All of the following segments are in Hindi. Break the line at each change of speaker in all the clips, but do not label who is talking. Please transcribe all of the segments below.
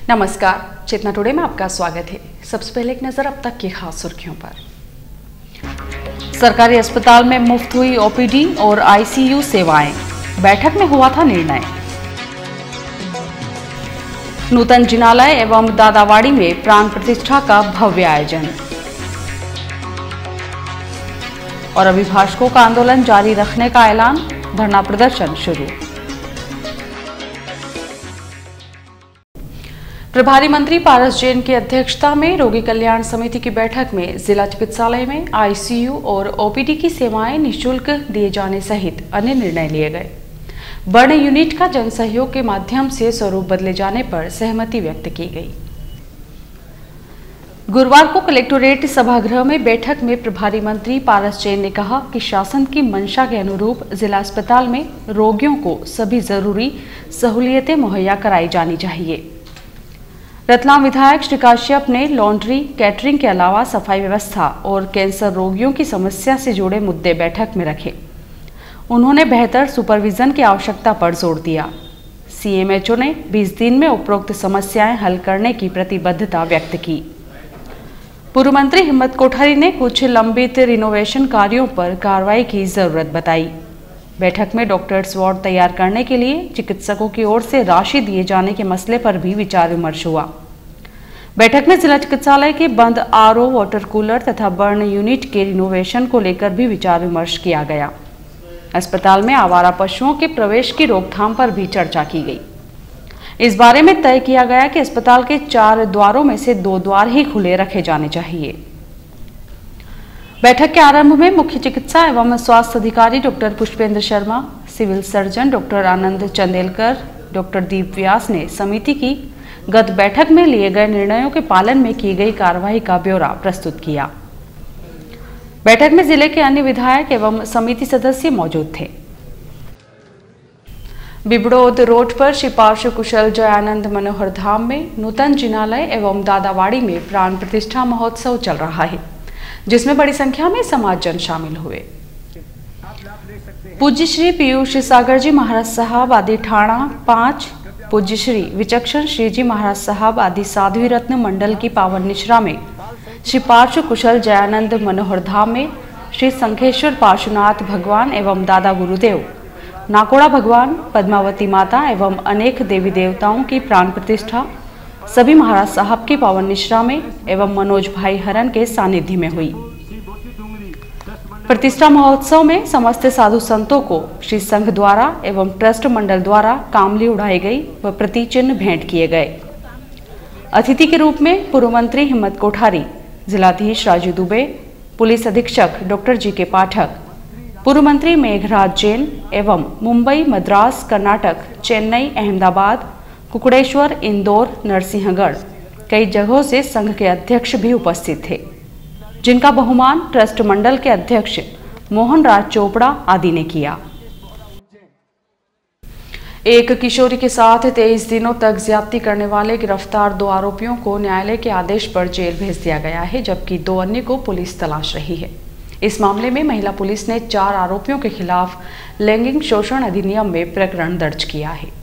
नमस्कार, चेतना टुडे में आपका स्वागत है। सबसे पहले एक नजर अब तक की खास सुर्खियों पर। सरकारी अस्पताल में मुफ्त हुई ओपीडी और आईसीयू सेवाएं, बैठक में हुआ था निर्णय। नूतन जिनालय एवं दादावाड़ी में प्राण प्रतिष्ठा का भव्य आयोजन। और अभिभाषकों का आंदोलन जारी रखने का ऐलान, धरना प्रदर्शन शुरू। प्रभारी मंत्री पारस जैन की अध्यक्षता में रोगी कल्याण समिति की बैठक में जिला चिकित्सालय में आईसीयू और ओपीडी की सेवाएं निःशुल्क दिए जाने सहित अन्य निर्णय लिए गए। बर्न यूनिट का जन सहयोग के माध्यम से स्वरूप बदले जाने पर सहमति व्यक्त की गई। गुरुवार को कलेक्टोरेट सभागृह में बैठक में प्रभारी मंत्री पारस जैन ने कहा कि शासन की मंशा के अनुरूप जिला अस्पताल में रोगियों को सभी जरूरी सहूलियतें मुहैया कराई जानी चाहिए। रतलाम विधायक श्री काश्यप ने लॉन्ड्री, कैटरिंग के अलावा सफाई व्यवस्था और कैंसर रोगियों की समस्या से जुड़े मुद्दे बैठक में रखे। उन्होंने बेहतर सुपरविजन की आवश्यकता पर जोर दिया। सीएमएचओ ने 20 दिन में उपरोक्त समस्याएं हल करने की प्रतिबद्धता व्यक्त की। पूर्व मंत्री हिम्मत कोठारी ने कुछ लंबित रिनोवेशन कार्यों पर कार्रवाई की जरूरत बताई। बैठक में डॉक्टर्स वार्ड तैयार करने के लिए चिकित्सकों की ओर से राशि दिए जाने के मसले पर भी विचार विमर्श हुआ। बैठक में जिला चिकित्सालय के बंद आरओ, वाटर कूलर तथा बर्न यूनिट के रिनोवेशन को लेकर भी विचार विमर्श किया गया। अस्पताल में आवारा पशुओं के प्रवेश की रोकथाम पर भी चर्चा की गई। इस बारे में तय किया गया कि अस्पताल के 4 द्वारों में से 2 द्वार ही खुले रखे जाने चाहिए। बैठक के आरंभ में मुख्य चिकित्सा एवं स्वास्थ्य अधिकारी doctor Pushpendra Sharma, civil surgeon doctor Anand Chandelkar, doctor Deep Vyas ने समिति की गत बैठक में लिए गए निर्णयों के पालन में की गई कार्रवाई का ब्यौरा प्रस्तुत किया। बैठक में जिले के अन्य विधायक एवं समिति सदस्य मौजूद थे। बिबड़ोद रोड पर श्री पार्श्व कुशल जयानंद मनोहर धाम में नूतन जिनालय एवं दादावाड़ी में प्राण प्रतिष्ठा महोत्सव चल रहा है, जिसमें बड़ी संख्या में समाजजन शामिल हुए। पूज्य श्री पीयूष सागर जी महाराज साहब आदि ठाणा 5, पूज्य श्री विचक्षण श्री जी महाराज साहब आदि साध्वी रत्न मंडल की पावन निश्रा में श्री पार्श्व कुशल जयानंद मनोहर धाम में श्री संखेश्वर पार्श्वनाथ भगवान एवं दादा गुरुदेव, नाकोड़ा भगवान, पद्मावती माता एवं अनेक देवी देवताओं की प्राण प्रतिष्ठा सभी महाराज साहब की पावन निश्रा में एवं मनोज भाई हरन के सानिध्य में हुई। प्रतिष्ठा महोत्सव में समस्त साधु संतों को श्री संघ द्वारा एवं ट्रस्ट मंडल द्वारा कामली उड़ाई गई व प्रति चिन्ह भेंट किए गए। अतिथि के रूप में पूर्व मंत्री हिम्मत कोठारी, जिलाधीश राजू दुबे, पुलिस अधीक्षक डॉक्टर जी के पाठक, पूर्व मंत्री मेघराज जैन एवं मुंबई, मद्रास, कर्नाटक, चेन्नई, अहमदाबाद, कुकड़ेश्वर, इंदौर, नरसिंहगढ़ कई जगहों से संघ के अध्यक्ष भी उपस्थित थे, जिनका बहुमान ट्रस्ट मंडल के अध्यक्ष मोहन राज चोपड़ा आदि ने किया। एक किशोरी के साथ 23 दिनों तक ज्यादती करने वाले गिरफ्तार 2 आरोपियों को न्यायालय के आदेश पर जेल भेज दिया गया है, जबकि 2 अन्य को पुलिस तलाश रही है। इस मामले में महिला पुलिस ने 4 आरोपियों के खिलाफ लैंगिक शोषण अधिनियम में प्रकरण दर्ज किया है।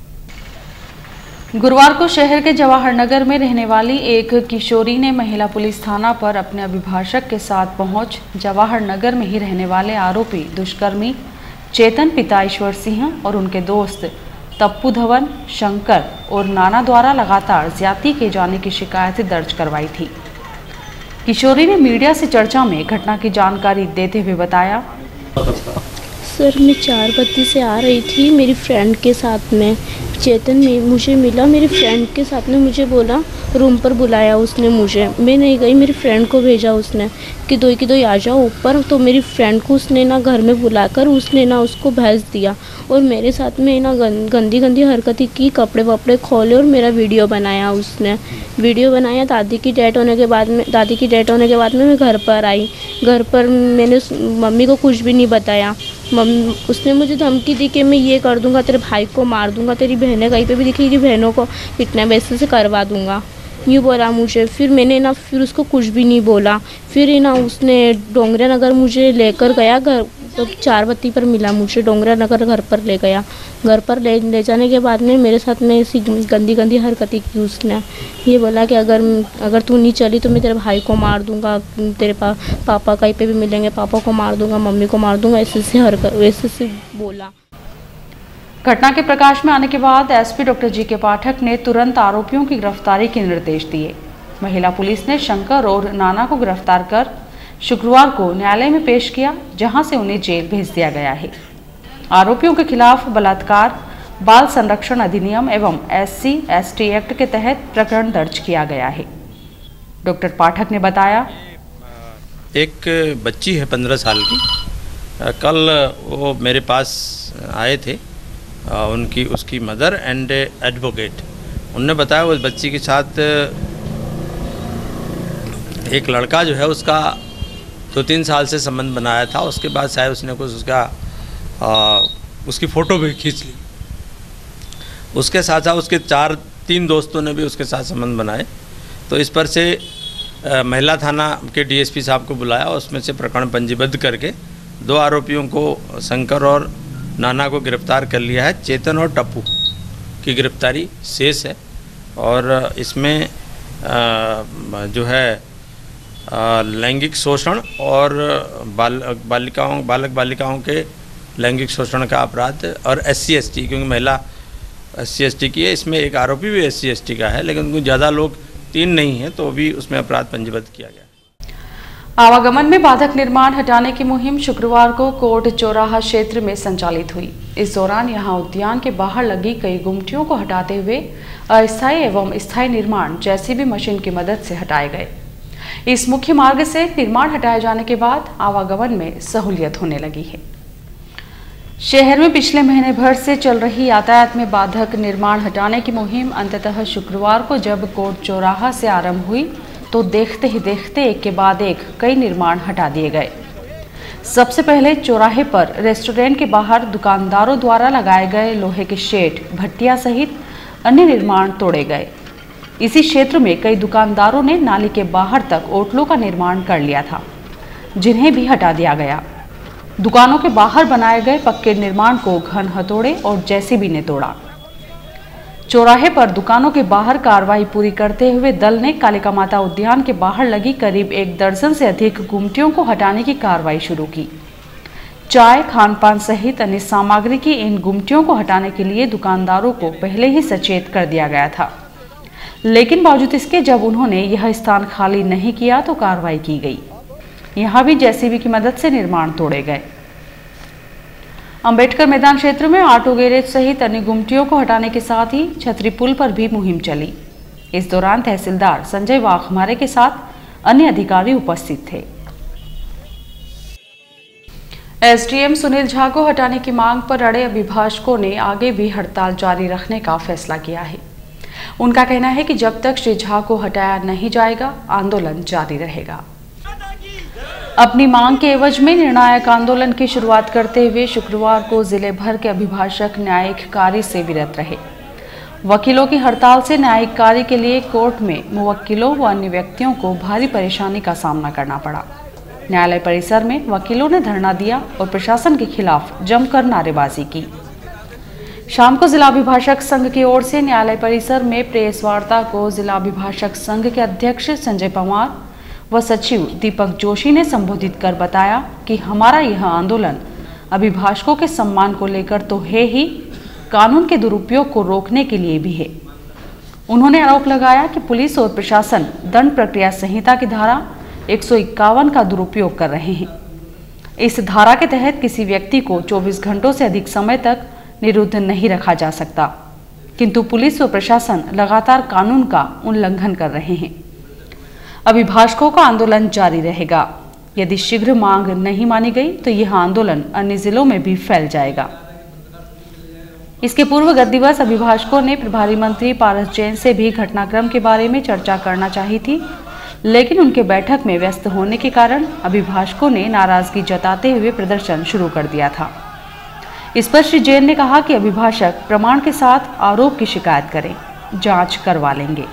गुरुवार को शहर के जवाहर नगर में रहने वाली एक किशोरी ने महिला पुलिस थाना पर अपने अभिभाषक के साथ पहुंच जवाहर नगर में ही रहने वाले आरोपी दुष्कर्मी चेतन पिता ईश्वर सिंह और उनके दोस्त तप्पू धवन, शंकर और नाना द्वारा लगातार ज्यादती किए जाने की शिकायत दर्ज करवाई थी। किशोरी ने मीडिया से चर्चा में घटना की जानकारी देते हुए बताया,
सर मैं 4 से आ रही थी मेरी फ्रेंड के साथ में। चेतन में मुझे मिला, मेरी फ्रेंड के साथ में मुझे बोला, रूम पर बुलाया उसने मुझे। मैं नहीं गई, मेरी फ्रेंड को भेजा उसने कि दो आ जाओ ऊपर। तो मेरी फ्रेंड को उसने ना घर में बुलाकर उसने ना उसको भेज दिया और मेरे साथ में ना गंदी हरकतें की, कपड़े वपड़े खोले और मेरा वीडियो बनाया उसने। वीडियो बनाया। दादी की डेथ होने के बाद में मैं घर पर आई। घर पर मैंने मम्मी को कुछ भी नहीं बताया। उसने मुझे धमकी दी कि मैं ये कर दूंगा, तेरे भाई को मार दूंगा, तेरी बहनें कहीं पे भी दिखेगी बहनों को किडनैप ऐसे से करवा दूंगा, यूँ बोला मुझे। फिर मैंने फिर उसको कुछ भी नहीं बोला। फिर उसने डोंगरे नगर मुझे लेकर गया घर तो 4 बत्ती पर मिला मुझे, डोंगरा नगर घर पर ले गया। घर पर ले जाने के बाद में मेरे साथ में ऐसी गंदी गंदी हरकतें की उसने। ये बोला कि अगर तू नहीं चली तो मैं तेरे भाई को मार दूंगा, तेरे पापा कहीं पे भी मिलेंगे, पापा को मार दूंगा, मम्मी को मार दूंगा, ऐसे से बोला।
घटना के प्रकाश में आने के बाद एसपी डॉक्टर जी.के. पाठक ने तुरंत आरोपियों की गिरफ्तारी के निर्देश दिए। महिला पुलिस ने शंकर और नाना को गिरफ्तार कर शुक्रवार को न्यायालय में पेश किया, जहां से उन्हें जेल भेज दिया गया है। आरोपियों के खिलाफ बलात्कार, बाल संरक्षण अधिनियम एवं SC/ST एक्ट के तहत प्रकरण दर्ज किया गया है। डॉक्टर पाठक ने बताया,
एक बच्ची है 15 साल की, कल वो मेरे पास आए थे, उसकी मदर एंड एडवोकेट। उनने बताया उस बच्ची के साथ एक लड़का जो है उसका 2-3 साल से संबंध बनाया था। उसके बाद शायद उसने कुछ उसकी फ़ोटो भी खींच ली। उसके साथ साथ उसके 3 दोस्तों ने भी उसके साथ संबंध बनाए। तो इस पर से महिला थाना के DSP साहब को बुलाया, उसमें से प्रकरण पंजीबद्ध करके 2 आरोपियों को, शंकर और नाना को गिरफ्तार कर लिया है। चेतन और टप्पू की गिरफ्तारी शेष है और इसमें जो है लैंगिक शोषण और बालक बालिकाओं के लैंगिक शोषण का अपराध और SC/ST, क्योंकि महिला SC/ST की है, इसमें एक आरोपी भी SC/ST का है, लेकिन उनको ज़्यादा लोग 3 नहीं हैं, तो भी उसमें अपराध पंजीबद्ध किया गया।
आवागमन में बाधक निर्माण हटाने की मुहिम शुक्रवार को कोट चौराहा क्षेत्र में संचालित हुई। इस दौरान यहां उद्यान के बाहर लगी कई गुमटियों को हटाते हुए अस्थायी एवं स्थायी निर्माण JCB मशीन की मदद से हटाए गए। इस मुख्य मार्ग से निर्माण हटाए जाने के बाद आवागमन में सहूलियत होने लगी है। शहर में पिछले महीने भर से चल रही यातायात में बाधक निर्माण हटाने की मुहिम अंततः शुक्रवार को जब कोट चौराहा से आरंभ हुई तो देखते ही देखते एक के बाद एक कई निर्माण हटा दिए गए। सबसे पहले चौराहे पर रेस्टोरेंट के बाहर दुकानदारों द्वारा लगाए गए लोहे के शेड, भट्टियां सहित अन्य निर्माण तोड़े गए। इसी क्षेत्र में कई दुकानदारों ने नाली के बाहर तक ओटलों का निर्माण कर लिया था, जिन्हें भी हटा दिया गया। दुकानों के बाहर बनाए गए पक्के निर्माण को घन हथौड़े और JCB ने तोड़ा। चौराहे पर दुकानों के बाहर कार्रवाई पूरी करते हुए दल ने कालिका माता उद्यान के बाहर लगी करीब 1 दर्जन से अधिक गुमटियों को हटाने की कार्रवाई शुरू की। चाय, खान पान सहित अन्य सामग्री की इन गुमटियों को हटाने के लिए दुकानदारों को पहले ही सचेत कर दिया गया था, लेकिन बावजूद इसके जब उन्होंने यह स्थान खाली नहीं किया तो कार्रवाई की गई। यहां भी JCB की मदद से निर्माण तोड़े गए। अंबेडकर मैदान क्षेत्र में ऑटो गैरेज सहित अन्य गुमटियों को हटाने के साथ ही छतरी पुल पर भी मुहिम चली। इस दौरान तहसीलदार संजय वाघमारे के साथ अन्य अधिकारी उपस्थित थे। SDM सुनील झा को हटाने की मांग पर अड़े अभिभाषकों ने आगे भी हड़ताल जारी रखने का फैसला किया है। उनका कहना है कि जब तक श्री झा को हटाया नहीं जाएगा, आंदोलन जारी रहेगा। अपनी मांग के एवज में निर्णायक आंदोलन की शुरुआत करते हुए शुक्रवार को जिले भर के अभिभाषक न्यायिक कार्य से विरत रहे। वकीलों की हड़ताल से न्यायिक कार्य के लिए कोर्ट में मुवक्किलों व अन्य व्यक्तियों को भारी परेशानी का सामना करना पड़ा। न्यायालय परिसर में वकीलों ने धरना दिया और प्रशासन के खिलाफ जमकर नारेबाजी की। शाम को जिला अभिभाषक संघ की ओर से न्यायालय परिसर में प्रेस वार्ता को जिला अभिभाषक संघ के अध्यक्ष संजय पवार व सचिव दीपक जोशी ने संबोधित कर बताया कि हमारा यह आंदोलन अभिभाषकों के सम्मान को लेकर तो है ही, कानून के दुरुपयोग को रोकने के लिए भी है। उन्होंने आरोप लगाया कि पुलिस और प्रशासन दंड प्रक्रिया संहिता की धारा 151 का दुरुपयोग कर रहे हैं। इस धारा के तहत किसी व्यक्ति को 24 घंटों से अधिक समय तक निरुद्ध नहीं रखा जा सकता, किंतु पुलिस व प्रशासन लगातार कानून का उल्लंघन कर रहे हैं। अभिभाषकों का आंदोलन जारी रहेगा। यदि शीघ्र मांग नहीं मानी गई तो यह आंदोलन अन्य जिलों में भी फैल जाएगा। इसके पूर्व गत दिवस अभिभाषकों ने प्रभारी मंत्री पारस जैन से भी घटनाक्रम के बारे में चर्चा करना चाही थी, लेकिन उनके बैठक में व्यस्त होने के कारण अभिभाषकों ने नाराजगी जताते हुए प्रदर्शन शुरू कर दिया था। इस पर श्री जैन ने कहा कि अभिभाषक प्रमाण के साथ आरोप की शिकायत करें, जांच करवा लेंगे।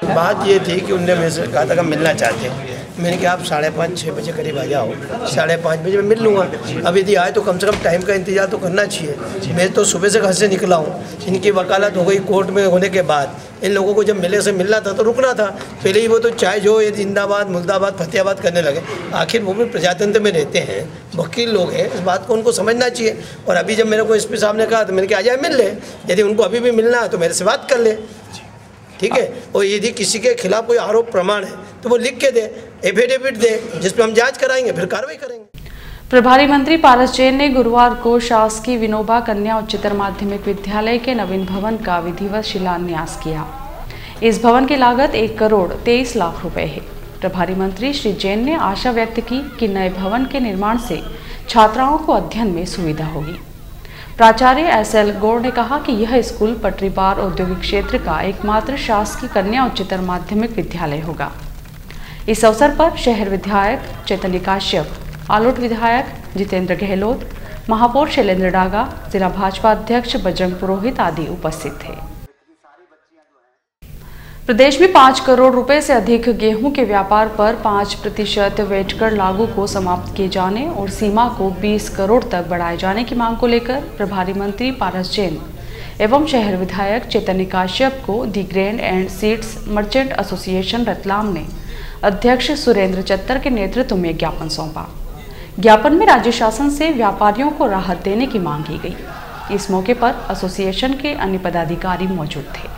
बात ये थी कि उनने मेरे से कहा था कि मिलना चाहते हैं। मैंने कहा आप 5:30-6 बजे करीब आ जाओ, 5:30 बजे मैं मिल लूँगा। अब यदि आए तो कम से कम टाइम का इंतजार तो करना चाहिए। मैं तो सुबह से घर से निकला हूँ, इनकी वकालत हो गई कोर्ट में होने के बाद। इन लोगों को जब मिले से मिलना था तो रुकना था। पहले ही वो तो चाहे जो ये जिंदाबाद मुर्दाबाद फतेहाबाद करने लगे। आखिर वो भी प्रजातंत्र में रहते हैं, वकील लोग हैं, इस बात को उनको समझना चाहिए। और अभी जब मेरे को एसपी साहब ने कहा तो मैंने कहा आ जाए मिल ले, यदि उनको अभी भी मिलना है तो मेरे से बात कर ले, ठीक है। और यदि किसी के खिलाफ कोई आरोप प्रमाण है तो वो लिख के दे, एफिडेविट दे, जिस पर हम जांच कराएंगे, फिर कार्रवाई करेंगे।
प्रभारी मंत्री पारस जैन ने गुरुवार को शासकीय विनोबा कन्या उच्चतर माध्यमिक विद्यालय के नवीन भवन का विधिवत शिलान्यास किया। इस भवन की लागत 1,23 लाख रुपए है। प्रभारी मंत्री श्री जैन ने आशा व्यक्त की कि नए भवन के निर्माण से छात्राओं को अध्ययन में सुविधा होगी। प्राचार्य SL गौड़ ने कहा कि यह स्कूल पटरी पार औद्योगिक क्षेत्र का एकमात्र शासकीय कन्या उच्चतर माध्यमिक विद्यालय होगा। इस अवसर पर शहर विधायक चैतन्य काश्यप, आलोट विधायक जितेंद्र गहलोत, महापौर शैलेंद्र डागा, जिला भाजपा अध्यक्ष बजरंग पुरोहित आदि उपस्थित थे। प्रदेश में 5 करोड़ रुपए से अधिक गेहूं के व्यापार पर 5% वैट कर लागू को समाप्त किए जाने और सीमा को 20 करोड़ तक बढ़ाए जाने की मांग को लेकर प्रभारी मंत्री पारस जैन एवं शहर विधायक चैतन्य काश्यप को दी grain and seeds merchant association Ratlam ने अध्यक्ष सुरेंद्र चत्तर के नेतृत्व में ज्ञापन सौंपा। ज्ञापन में राज्य शासन से व्यापारियों को राहत देने की मांग की गई। इस मौके पर एसोसिएशन के अन्य पदाधिकारी मौजूद थे।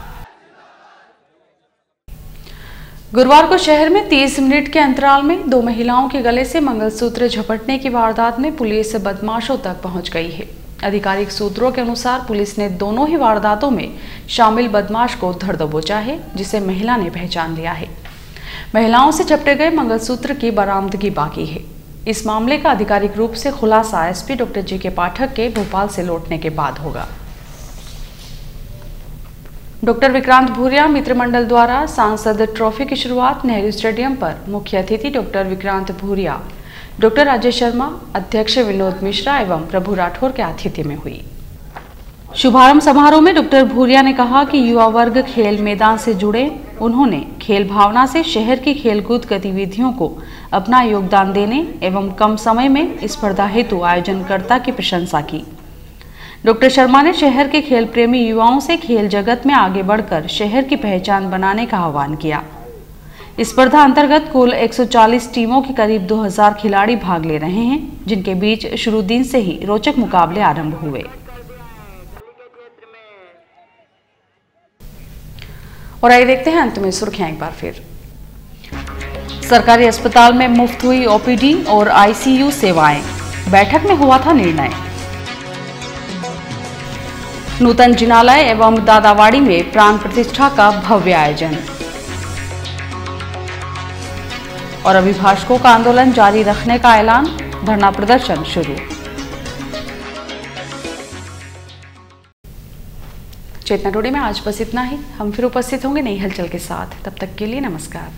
गुरुवार को शहर में 30 मिनट के अंतराल में 2 महिलाओं के गले से मंगलसूत्र झपटने की वारदात में पुलिस बदमाशों तक पहुंच गई है। आधिकारिक सूत्रों के अनुसार पुलिस ने दोनों ही वारदातों में शामिल बदमाश को धर दबोचा है, जिसे महिला ने पहचान लिया है। महिलाओं से झपटे गए मंगलसूत्र की बरामदगी बाकी है। इस मामले का आधिकारिक रूप से खुलासा SP डॉक्टर JK पाठक के भोपाल से लौटने के बाद होगा। डॉक्टर विक्रांत भूरिया मित्र मंडल द्वारा सांसद ट्रॉफी की शुरुआत नेहरू स्टेडियम पर मुख्य अतिथि डॉक्टर विक्रांत भूरिया, डॉक्टर राजेश शर्मा, अध्यक्ष विनोद मिश्रा एवं प्रभु राठौर के आतिथ्य में हुई। शुभारंभ समारोह में डॉक्टर भूरिया ने कहा कि युवा वर्ग खेल मैदान से जुड़े। उन्होंने खेल भावना से शहर की खेलकूद गतिविधियों को अपना योगदान देने एवं कम समय में स्पर्धा हेतु आयोजनकर्ता की प्रशंसा की। डॉक्टर शर्मा ने शहर के खेल प्रेमी युवाओं से खेल जगत में आगे बढ़कर शहर की पहचान बनाने का आह्वान किया। स्पर्धा अंतर्गत कुल 140 टीमों के करीब 2000 खिलाड़ी भाग ले रहे हैं, जिनके बीच शुरू दिन से ही रोचक मुकाबले आरंभ हुए। और आइए देखते हैं अंत में सुर्खियां एक बार फिर। सरकारी अस्पताल में मुफ्त हुई OPD और ICU सेवाएं, बैठक में हुआ था निर्णय। नूतन जिनालय एवं दादावाड़ी में प्राण प्रतिष्ठा का भव्य आयोजन। और अभिभाषकों का आंदोलन जारी रखने का ऐलान, धरना प्रदर्शन शुरू। चेतना टुडे में आज बस इतना ही। हम फिर उपस्थित होंगे नई हलचल के साथ। तब तक के लिए नमस्कार।